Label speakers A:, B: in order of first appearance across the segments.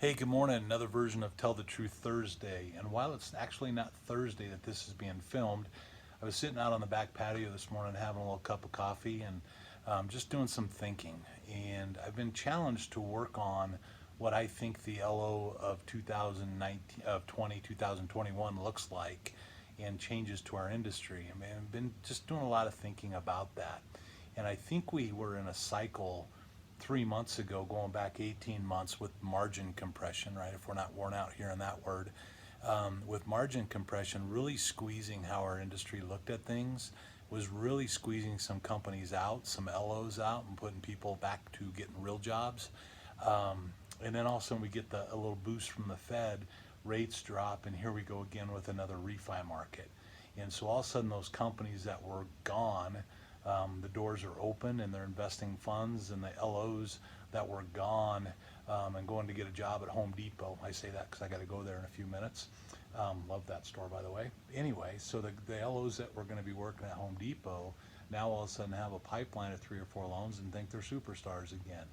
A: Hey, good morning. Another version of Tell the Truth Thursday. And while it's actually not Thursday that this is being filmed, I was sitting out on the back patio this morning having a little cup of coffee and just doing some thinking. And I've been challenged to work on what I think the LO of 2019, of 2021 looks like and changes to our industry. I mean, I've been just doing a lot of thinking about that. And I think we were in a cycle 3 months ago, going back 18 months with margin compression, right? If we're not worn out hearing that word, with margin compression really squeezing how our industry looked at things, was really squeezing some companies out, some LOs out, and putting people back to getting real jobs. And then all of a sudden we get a little boost from the Fed, rates drop, and here we go again with another refi market. And so all of a sudden those companies that were gone, the doors are open and they're investing funds, and the LOs that were gone and going to get a job at Home Depot. I say that because I got to go there in a few minutes. Love that store, by the way. Anyway, so the LOs that were going to be working at Home Depot now all of a sudden have a pipeline of 3 or 4 loans and think they're superstars again.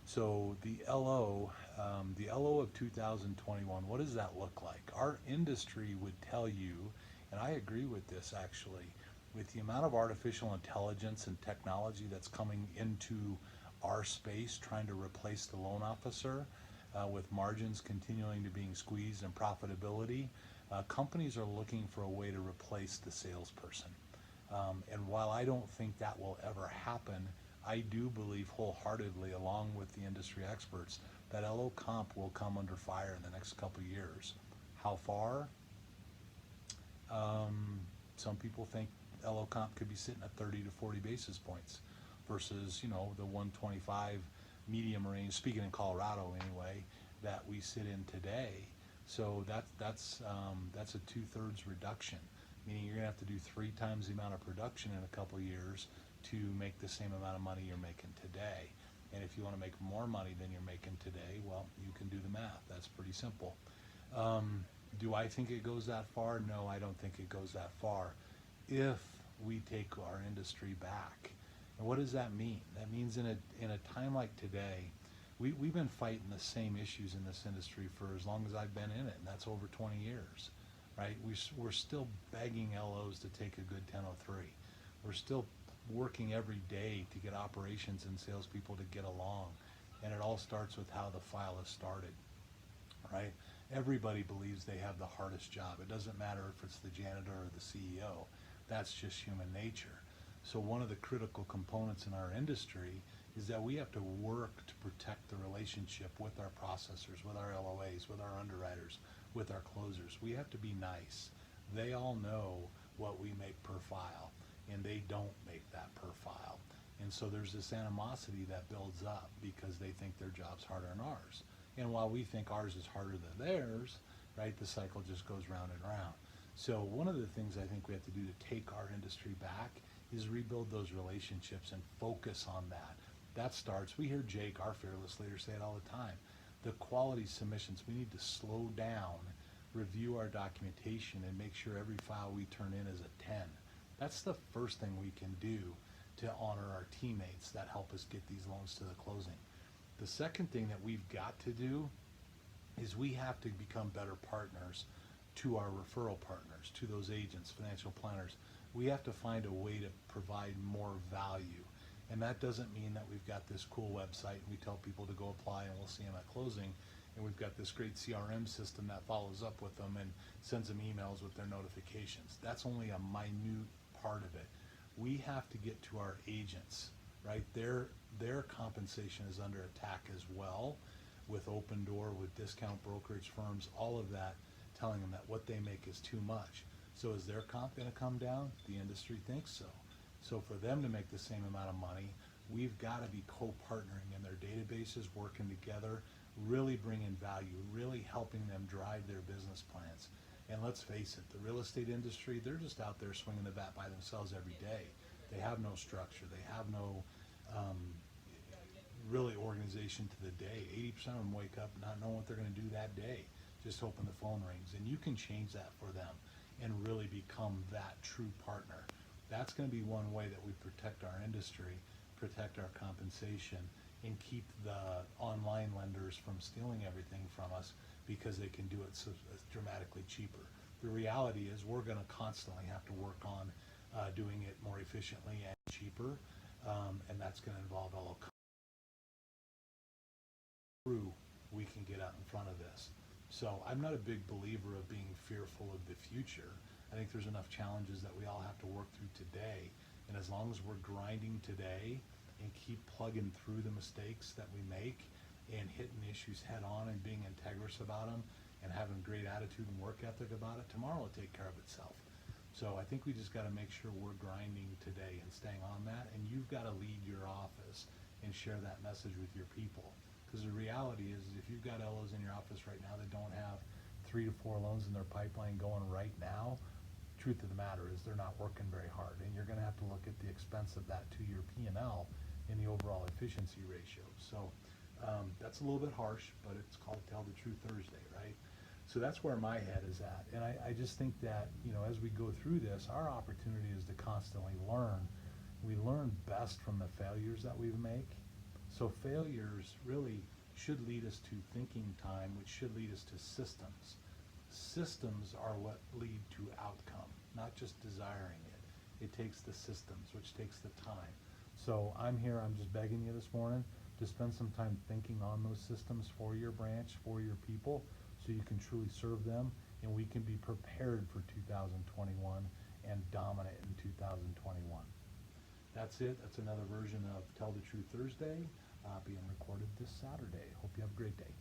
A: So the LO of 2021, what does that look like? Our industry would tell you, and I agree with this actually, with the amount of artificial intelligence and technology that's coming into our space, trying to replace the loan officer, with margins continuing to being squeezed and profitability, companies are looking for a way to replace the salesperson. And while I don't think that will ever happen, I do believe wholeheartedly, along with the industry experts, that LO comp will come under fire in the next couple of years. How far? Some people think LO comp could be sitting at 30 to 40 basis points versus, the 125 medium range, speaking in Colorado anyway, that we sit in today. So that's a 2/3 reduction, meaning you're gonna have to do 3 times the amount of production in a couple of years to make the same amount of money you're making today. And if you want to make more money than you're making today, well, you can do the math. That's pretty simple. Um, do I think it goes that far? No, I don't think it goes that far. If we take our industry back, and what does that mean? That means in a time like today, we've been fighting the same issues in this industry for as long as I've been in it, and that's over 20 years, right? We're still begging LOs to take a good 1003. We're still working every day to get operations and salespeople to get along, and it all starts with how the file is started, right? Everybody believes they have the hardest job. It doesn't matter if it's the janitor or the CEO. That's just human nature. So one of the critical components in our industry is that we have to work to protect the relationship with our processors, with our LOAs, with our underwriters, with our closers. We have to be nice. They all know what we make per file, and they don't make that per file. And so there's this animosity that builds up because they think their job's harder than ours. And while we think ours is harder than theirs, right, the cycle just goes round and round. So one of the things I think we have to do to take our industry back is rebuild those relationships and focus on that. That starts, we hear Jake, our fearless leader, say it all the time. The quality submissions, we need to slow down, review our documentation, and make sure every file we turn in is a 10. That's the first thing we can do to honor our teammates that help us get these loans to the closing. The second thing that we've got to do is we have to become better partners to our referral partners, to those agents, financial planners. We have to find a way to provide more value. And that doesn't mean that we've got this cool website and we tell people to go apply and we'll see them at closing. And we've got this great CRM system that follows up with them and sends them emails with their notifications. That's only a minute part of it. We have to get to our agents, right? Their compensation is under attack as well, with Opendoor, with discount brokerage firms, all of that telling them that what they make is too much. So is their comp going to come down? The industry thinks so. So for them to make the same amount of money, we've got to be co-partnering in their databases, working together, really bringing value, really helping them drive their business plans. And let's face it, the real estate industry, they're just out there swinging the bat by themselves every day. They have no structure. They have no um, really organization to the day. 80% of them wake up not knowing what they're going to do that day, just hoping the phone rings. And you can change that for them and really become that true partner. That's going to be one way that we protect our industry, protect our compensation, and keep the online lenders from stealing everything from us because they can do it so dramatically cheaper. The reality is we're going to constantly have to work on doing it more efficiently and cheaper, and that's going to involve all through we can get out in front of this. So I'm not a big believer of being fearful of the future. I think there's enough challenges that we all have to work through today, and as long as we're grinding today and keep plugging through the mistakes that we make and hitting issues head on and being integrous about them and having great attitude and work ethic about it, tomorrow will take care of itself. So I think we just got to make sure we're grinding today and staying on that, and you've got to lead your office and share that message with your people. Because the reality is, if you've got LOs in your office right now that don't have 3 to 4 loans in their pipeline going right now, truth of the matter is they're not working very hard, and you're going to have to look at the expense of that to your P&L in the overall efficiency ratio. So that's a little bit harsh, but it's called Tell the Truth Thursday, right? So that's where my head is at, and I just think that, you know, as we go through this, our opportunity is to constantly learn. We learn best from the failures that we make. So failures really should lead us to thinking time, which should lead us to systems. Systems are what lead to outcome, not just desiring it. It takes the systems, which takes the time. So I'm just begging you this morning to spend some time thinking on those systems for your branch, for your people, so you can truly serve them, and we can be prepared for 2021 and dominant in 2021. That's it. That's another version of Tell the Truth Thursday being recorded this Saturday. Hope you have a great day.